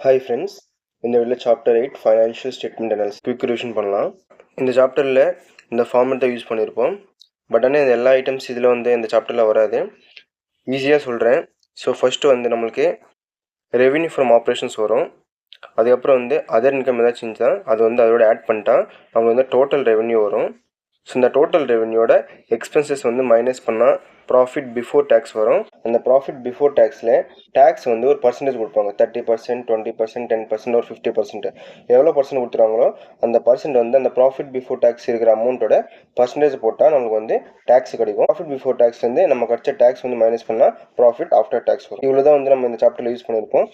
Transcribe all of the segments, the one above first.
Hi friends, இந்த video chapter 8 financial statement analysis quick revision பண்ணலாம். இந்த சாப்டரில் இந்த ஃபார்மெட் தான் யூஸ் பண்ணியிருப்போம். பட் ஆனால் இந்த எல்லா ஐட்டம்ஸ் இதில் இந்த சாப்டரில் வராது. ஈஸியாக சொல்கிறேன். ஸோ ஃபஸ்ட்டு நம்மளுக்கு ரெவென்யூ ஃப்ரம் ஆப்ரேஷன்ஸ் வரும். அதுக்கப்புறம் அதர் இன்கம் ஏதாச்சும் இருந்துச்சா அது அதோட ஆட் பண்ணிட்டா நம்மளுக்கு டோட்டல் ரெவென்யூ வரும். ஸோ இந்த டோட்டல் ரெவென்யூட எக்ஸ்பென்சஸ் மைனஸ் பண்ணால் ப்ராஃபிட் பிஃபோர் டேக்ஸ் வரும். அந்த ப்ராஃபிட் பிஃபோர் டேக்ஸில் டேக்ஸ் ஒரு பர்சன்டேஜ் கொடுப்பாங்க. 30%, 20%, 10% ஒரு 50%. எவ்வளோ பர்சன்ட் கொடுத்துருவாங்களோ அந்த பர்சன்ட் அந்த ப்ராஃபிட் பிஃபோர் டேக்ஸ் இருக்கிற அமௌண்ட்டோட பர்சன்டேஜ் போட்டால் நம்மளுக்கு டேக்ஸ் கிடைக்கும். ப்ராஃபிட் பிஃபோர் டேக்ஸ்லேருந்து நம்ம கிடைச்ச டேக்ஸ் மைனஸ் பண்ணால் ப்ராஃபிட் ஆஃப்டர் டேக்ஸ் வரும். இவ்வளோ தான் நம்ம இந்த சாப்டரில் யூஸ் பண்ணியிருப்போம்.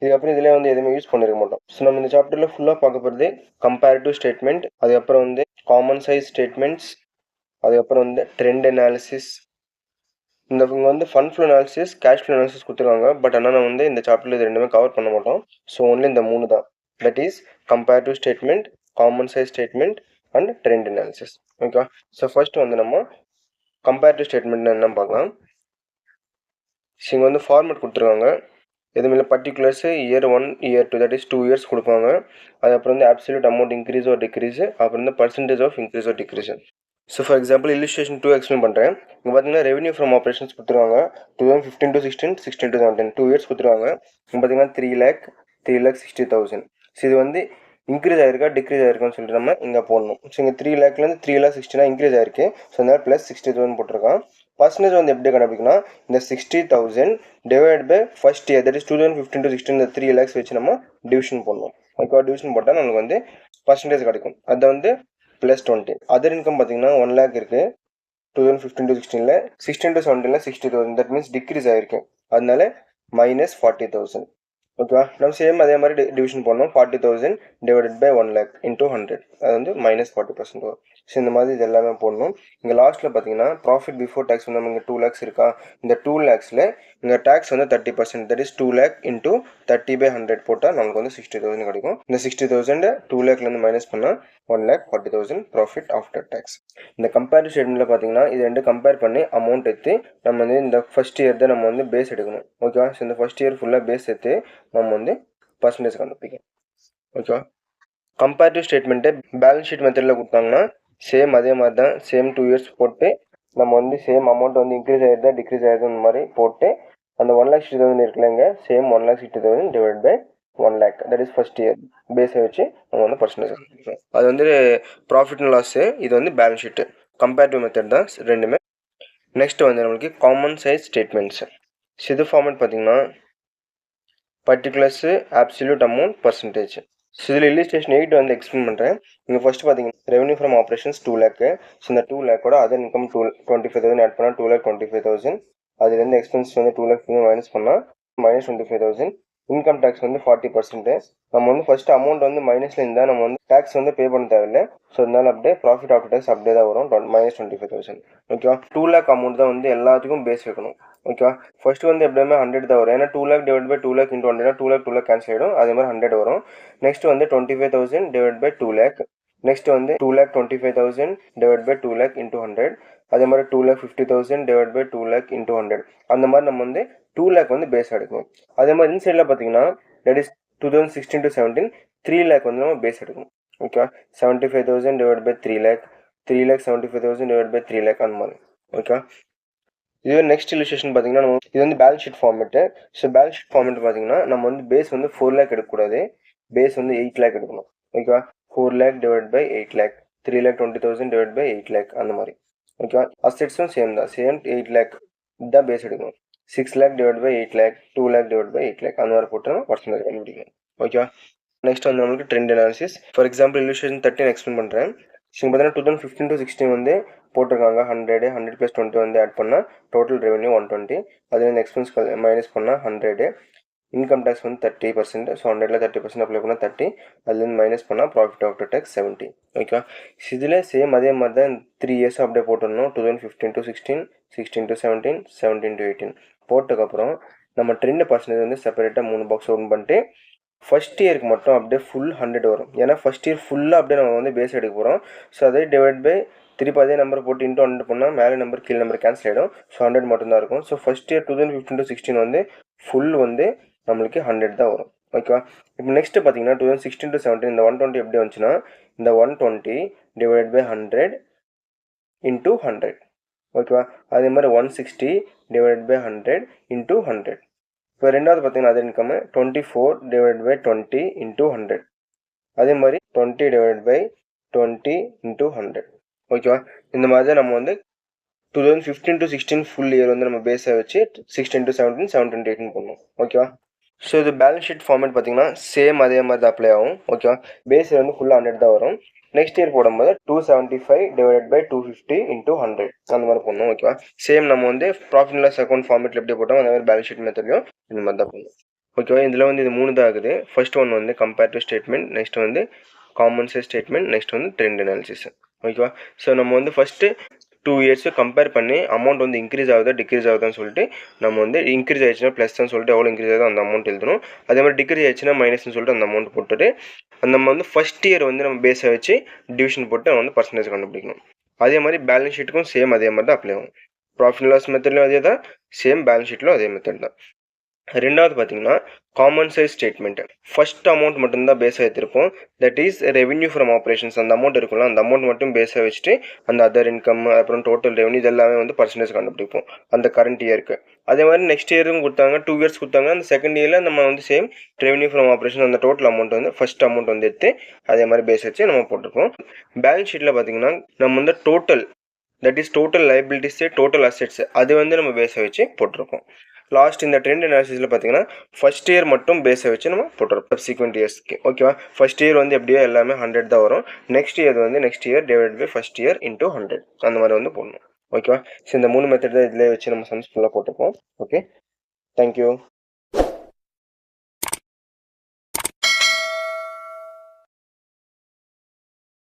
இதுக்கப்புறம் இதில் எதுவுமே யூஸ் பண்ணிருக்க மாட்டோம். ஸோ நம்ம இந்த சாப்டரில் ஃபுல்லாக பார்க்க போகிறது கம்பேரிட்டிவ் ஸ்டேட்மெண்ட், அதுக்கப்புறம் காமன் சைஸ் ஸ்டேட்மெண்ட்ஸ், அதுக்கப்புறம் ட்ரெண்ட் அனாலிசிஸ். இங்கே fund flow analysis, cash flow analysis கொடுத்துருவாங்க. பட் ஆனால் நான் இந்த சாப்டரில் இது ரெண்டுமே கவர் பண்ண மாட்டோம். ஸோ ஒன்லி இந்த 3 தான். That is comparative statement, common size statement and trend analysis. Okay. So first நம்ம கம்பேரிட்டிவ் ஸ்டேட்மெண்ட் என்ன பார்க்கலாம். ஸோ இங்கே ஃபார்மேட் கொடுத்துருவாங்க. எதுவுமே particulars year 1, year 2, that is 2 years கொடுப்பாங்க. அதுக்கப்புறம் absolute amount increase or decrease, அப்புறம் percentage of increase or decrease. So for example illustration 2 explain பண்ணுறேன். இங்கே பார்த்தீங்கன்னா ரெவென்யூ ஃப்ரம் ஆப்ரேஷன்ஸ் கொடுத்துருவாங்க. 2015 to 16, 16 to 17, 2 இயர்ஸ் கொடுத்துருவாங்க. இங்கே பார்த்தீங்கன்னா 3,60,000. ஸோ இது இன்க்ரீஸ் ஆயிருக்கா டிக்ரீஸ் ஆயிருக்கான்னு சொல்லிட்டு நம்ம இங்கே போடணும். ஸோ இங்கே 3,00,000 3,60,000 இன்க்ரீஸ் ஆயிருக்கு. ஸோ அதனால் ப்ளஸ் 60,000 போட்டிருக்கான். பர்சன்டேஜ் எப்படி கண்டுபிடிக்கணும், இந்த 60,000 divide by first year, that is 2015 to 16 இந்த 3 lakhs வச்சு நம்ம டிவிஷன் பண்ணணும். ஓகே, டிவிஷன் போட்டால் நம்மளுக்கு பர்சன்டேஜ் கிடைக்கும். அதை +20. அதர் இன்கம் பார்த்தீங்கன்னா 1 lakh இருக்குது 2015 to 16ல, 16 to 17ல 60,000, தட் மீன்ஸ் டிக்ரீஸ் ஆயிருக்கு. அதனால -40,000. ஓகேவா, நம்ம சேம் அதே மாதிரி டிவிஷன் பண்ணோம். 40,000 டிவைடட் பை 1 lakh இன்டூ 100, அது -40% வரும். ஸோ இந்த மாதிரி இது எல்லாமே போடணும். இங்கே லாஸ்ட்டில் பார்த்தீங்கன்னா ப்ராஃபிட் பிஃபோர் டேக்ஸ் நம்ம இங்கே 2 lakhs இருக்கா. இந்த 2 lakhsல இங்கே tax 30%, that is 2 lakh into 30/100 போட்டால் நமக்கு 60,000 கிடைக்கும். இந்த 60,000 2 lakhலேருந்து மைனஸ் பண்ணால் 1,40,000 ப்ராஃபிட் ஆஃப்டர் டேக்ஸ். இந்த கம்பேரிட்டிவ் ஸ்டேட்மெண்ட்டில் பார்த்தீங்கன்னா இது ரெண்டு கம்பேர் பண்ணி அமௌண்ட் எடுத்து நம்ம இந்த ஃபர்ஸ்ட் இயர் தான் நம்ம பேஸ் எடுக்கணும். ஓகேவா, ஸோ இந்த ஃபர்ஸ்ட் இயர் ஃபுல்லாக பேஸ் எடுத்து நம்ம பர்சன்டேஜ் கண்டுபிடிக்கும். ஓகேவா, கம்பேரிட்டிவ் ஸ்டேட்மெண்ட்டு பேலன்ஸ் ஷீட் மெத்தடில் கொடுத்தாங்கன்னா சேம் அதே மாதிரி தான். சேம் 2 இயர்ஸ் போட்டு நம்ம சேம் அமௌண்ட் இன்க்ரீஸ் ஆகிருந்தா டிக்ரீஸ் ஆகிருது இந்த மாதிரி போட்டு அந்த 1,60,000 இருக்குல்லங்க, same 1,60,000 divide by 1 lakh, that is first year பேஸை வச்சு நம்ம பர்சன்டேஜ் கண்டுபிடிக்கணும். அது ப்ராஃபிட் அண்ட் லாஸு, இது பேலன்ஸ் ஷீட்டு. கம்பேரிட்டிவ் மெத்தட் தான் ரெண்டுமே. நெக்ஸ்ட் நம்மளுக்கு காமன் சைஸ் ஸ்டேட்மெண்ட்ஸ். இது ஃபார்மேட் பார்த்தீங்கன்னா particulars, absolute amount, percentage. So இதில் இல்லுஸ்ட்ரேஷன் 8 எக்ஸ்பிளைன் பண்ணுறேன். இங்கே ஃபர்ஸ்ட் பார்த்தீங்கன்னா revenue from operations 2 lakh. So இந்த 2 lakh அதர் இன்கம் 25,000 ஆட் பண்ணால் 2,25,000. அதுலேருந்து எக்ஸ்பென்ஸ் 2 lakh மைனஸ் பண்ணால் -25,000. Income tax 40%. நம்ம ஃபர்ஸ்ட் அமௌண்ட் மைனஸில் இருந்தால் நம்ம டேக்ஸ் பே பண்ண தேவையில்லை. ஸோ அதனால அப்படியே ப்ராஃபிட் ஆஃப்டர் டேக்ஸ் அப்படியே தான் வரும், -25,000. ஓகேவா, 2 lakh அமௌண்ட் தான் எல்லாத்துக்கும் பேஸ் வைக்கணும். ஓகேவா, ஃபர்ஸ்ட் எப்படியுமே 100 தான் வரும். ஏன்னா 2 lakh divide by 2 lakh into 100, 2 lakh cancel ஆகிடும். அதே மாதிரி 100 வரும். Next 25,000 divide by 2 lakh. Next 2,25,000 divide by 2 lakh into 100. அதே மாதிரி 2,50,000 டிவைட் பை 2 lakh இன்டூ 100. அந்த மாதிரி நம்ம 2 lakh பேஸ் எடுக்கணும். அதே மாதிரி இன்சைடில் பார்த்தீங்கன்னா தட் இஸ் 2016 to 17 3 lakh நம்ம பேஸ் எடுக்கணும். Okay, 75,000 divide by 3 lakh, 3,75,000 divide by 3 lakh அந்த மாதிரி. ஓகே, இது நெக்ஸ்ட் இல்லுஸ்ட்ரேஷன் பார்த்தீங்கன்னா இது balance sheet format. So balance sheet format பார்த்தீங்கன்னா நம்ம பேஸ் 4 lakh எடுக்கக்கூடாது, பேஸ் 8 lakh எடுக்கணும். ஓகேவா, 4 lakh divide by 8 lakh, 3,20,000 divide by 8 lakh அந்த மாதிரி. ஓகேவா, அசெட்ஸும் சேம் தான், சேம் 8 lakh தான் பேஸ் எடுக்கணும். 6 lakh divide by 8 lakh, 2 lakh divide by 8 lakh அந்த மாதிரி போட்டு பர்சன்டேஜ் கண்டுபிடிக்கணும். ஓகேவா, நெக்ஸ்ட் நம்மளுக்கு trend analysis. For example illustration 13 explain பண்ணுறேன். ஸோ பார்த்தீங்கன்னா 2015 to 16 போட்டிருக்காங்க. 100 + 20 ஆட் பண்ணால் டோட்டல் ரெவன்யூ 120. அதுலேருந்து எக்ஸ்பென்ஸ் மைனஸ் பண்ணால் 100. Income tax 30%. ஸோ 100ல் 30% அப்ளை பண்ணால் 30. அதுலேருந்து மைனஸ் பண்ணால் ப்ராஃபிட் ஆஃப்டர் டேக்ஸ் 70. ஓகே, இதில் சேம் அதே மாதிரி தான் 3 இயர்ஸ் அப்படியே போட்டுடணும். 2015 to 16, 16 to 17, 17 to 18 போட்டதுக்கப்புறம் நம்ம ட்ரெண்ட் பர்சன்டேஜ் செப்பரேட்டாக 3 பாக்ஸ் ஓப்பன் பண்ணிட்டு ஃபர்ஸ்ட் இயருக்கு மட்டும் அப்படியே ஃபுல் 100 வரும். ஏன்னா ஃபர்ஸ்ட் இயர் ஃபுல்லாக அப்படியே நம்ம பேஸ் எடுக்க போகிறோம். ஸோ அதே டிவைட் பை திருப்பி அதே நம்பர் போட்டு இன்டூ 100 பண்ணால் மேலே நம்பர் கீழே நம்பர் கேன்சல் ஆகிடும். ஸோ 100 மட்டும்தான் இருக்கும். So first year 2015 to 16 full நம்மளுக்கு 100 தான் வரும். ஓகேவா. இப்போ நெக்ஸ்ட்டு பார்த்தீங்கன்னா 2016 to 17 இந்த 120 எப்படி வந்துச்சுன்னா இந்த 120 டிவைட் பை 100 இன்ட்டு 100. ஓகேவா. அதே மாதிரி 160 டிவைட் பை 100 இன்ட்டு 100. இப்போ ரெண்டாவது பார்த்தீங்கன்னா other income 24 divide by 20 into 100. அதே மாதிரி 20 டிவைட் பை 20 இன்ட்டு 100. ஓகேவா. இந்த மாதிரி தான் நம்ம வந்து 2015 to 16 ஃபுல் இயர் வந்து நம்ம பேஸை வச்சு 16 to 17 17 to 18 பண்ணணும். ஓகேவா. ஸோ இது பேலன்ஸ் ஷீட் ஃபார்மேட் பார்த்தீங்கன்னா சேம் அதே மாதிரி தான் அப்ளை ஆகும். ஓகேவா. பேஸ் வந்து ஃபுல்லாக 100 தான் வரும். நெக்ஸ்ட் இயர் போடும்போது 275 டிவைட் பை 250 இன்ட்டு 100 அந்த மாதிரி பண்ணணும். ஓகேவா. சேம் நம்ம வந்து ப்ராஃபிட் அண்ட் லாஸ் அக்கௌண்ட் ஃபார்மேட்டில் எப்படி போட்டோம் அந்த மாதிரி பேலன்ஸ் ஷீட் மெத்தட்லையும் இந்த மாதிரி தான் பண்ணணும். ஓகேவா. இதில் வந்து இது 3 தான் ஆகுது. ஃபர்ஸ்ட் ஒன் வந்து கம்பேரிட்டிவ் ஸ்டேட்மெண்ட், நெக்ஸ்ட் வந்து காமன் சைஸ் ஸ்டேட்மெண்ட், நெக்ஸ்ட் வந்து ட்ரெண்ட் அனாலிசிஸ். ஓகேவா. ஸோ நம்ம வந்து ஃபஸ்ட்டு 2 இயர்ஸை கம்பேர் பண்ணி அமௌண்ட் வந்து இன்க்ரீஸ் ஆகுதா டிக்ரீஸ் ஆகுதான்னு சொல்லிட்டு நம்ம வந்து இன்க்ரீஸ் ஆயிடுச்சுன்னா ப்ளஸ்ன்னு சொல்லிட்டு எவ்வளோ இன்க்ரீஸ் ஆகுதோ அந்த அமௌண்ட் எழுதணும். அதே மாதிரி டிக்ரீஸ் ஆயிடுச்சுன்னா மைனஸ்ன்னு சொல்லிட்டு அந்த அமௌண்ட் போட்டுட்டு நம்ம வந்து ஃபஸ்ட் இயர் வந்து நம்ம பேஸை வச்சு டிவிஷன் போட்டு நம்ம வந்து பர்சன்டேஜ் கண்டுபிடிக்கணும். அதே மாதிரி பேலன்ஸ் ஷீட்டுக்கும் சேம் அதே மாதிரி தான் அப்ளை ஆகும். ப்ராஃபிட் லாஸ் மெத்தட்லையும் அதே தான், சேம் பேலன்ஸ் ஷீட்லையும் அதே மெத்தட் தான். ரெண்டாவது பார்த்தீங்கன்னா common size statement. First amount மட்டும்தான் பேஸாக எடுத்திருப்போம். That is revenue from operations. அந்த அமௌண்ட் இருக்குல்ல அந்த அமௌண்ட் மட்டும் பேஸாக வச்சுட்டு அந்த அதர் இன்கம் அப்புறம் டோட்டல் ரெவென்யூ இதெல்லாமே வந்து பர்சன்டேஜ் கண்டுபிடிப்போம் அந்த கரண்ட் இயருக்கு. அதே மாதிரி நெக்ஸ்ட் இயரும் கொடுத்தாங்க 2 இயர்ஸ் கொடுத்தாங்க. அந்த செகண்ட் இயரில் நம்ம வந்து சேம் ரெவென்யூ ஃப்ரம் ஆப்ரேஷன் அந்த டோட்டல் அமௌண்ட் வந்து ஃபர்ஸ்ட் அமௌண்ட் வந்து எடுத்து அதே மாதிரி பேஸ் வச்சு நம்ம போட்டிருப்போம். பேலன்ஸ் ஷீட்டில் பார்த்தீங்கன்னா நம்ம வந்து total that is total liabilities total assets அது வந்து நம்ம பேஸை வச்சு போட்டிருப்போம். லாஸ்ட் இந்த ட்ரெண்ட் அனாலிசிஸில் பார்த்தீங்கன்னா ஃபர்ஸ்ட் இயர் மட்டும் பேஸை வச்சு நம்ம போட்டுருப்போம் சப்சிக்வெண்ட் இயர்ஸ்க்கு. ஓகேவா. ஃபர்ஸ்ட் இயர் வந்து எப்படியோ எல்லாமே 100 தான் வரும். நெக்ஸ்ட் இயர் வந்து next year divide by first year into 100 அந்த மாதிரி வந்து போடணும். ஓகேவா. ஸோ இந்த 3 மெத்தட் தான் இதில் வச்சு நம்ம சம்ஸ் ஃபுல்லாக போட்டுப்போம். Okay, thank you.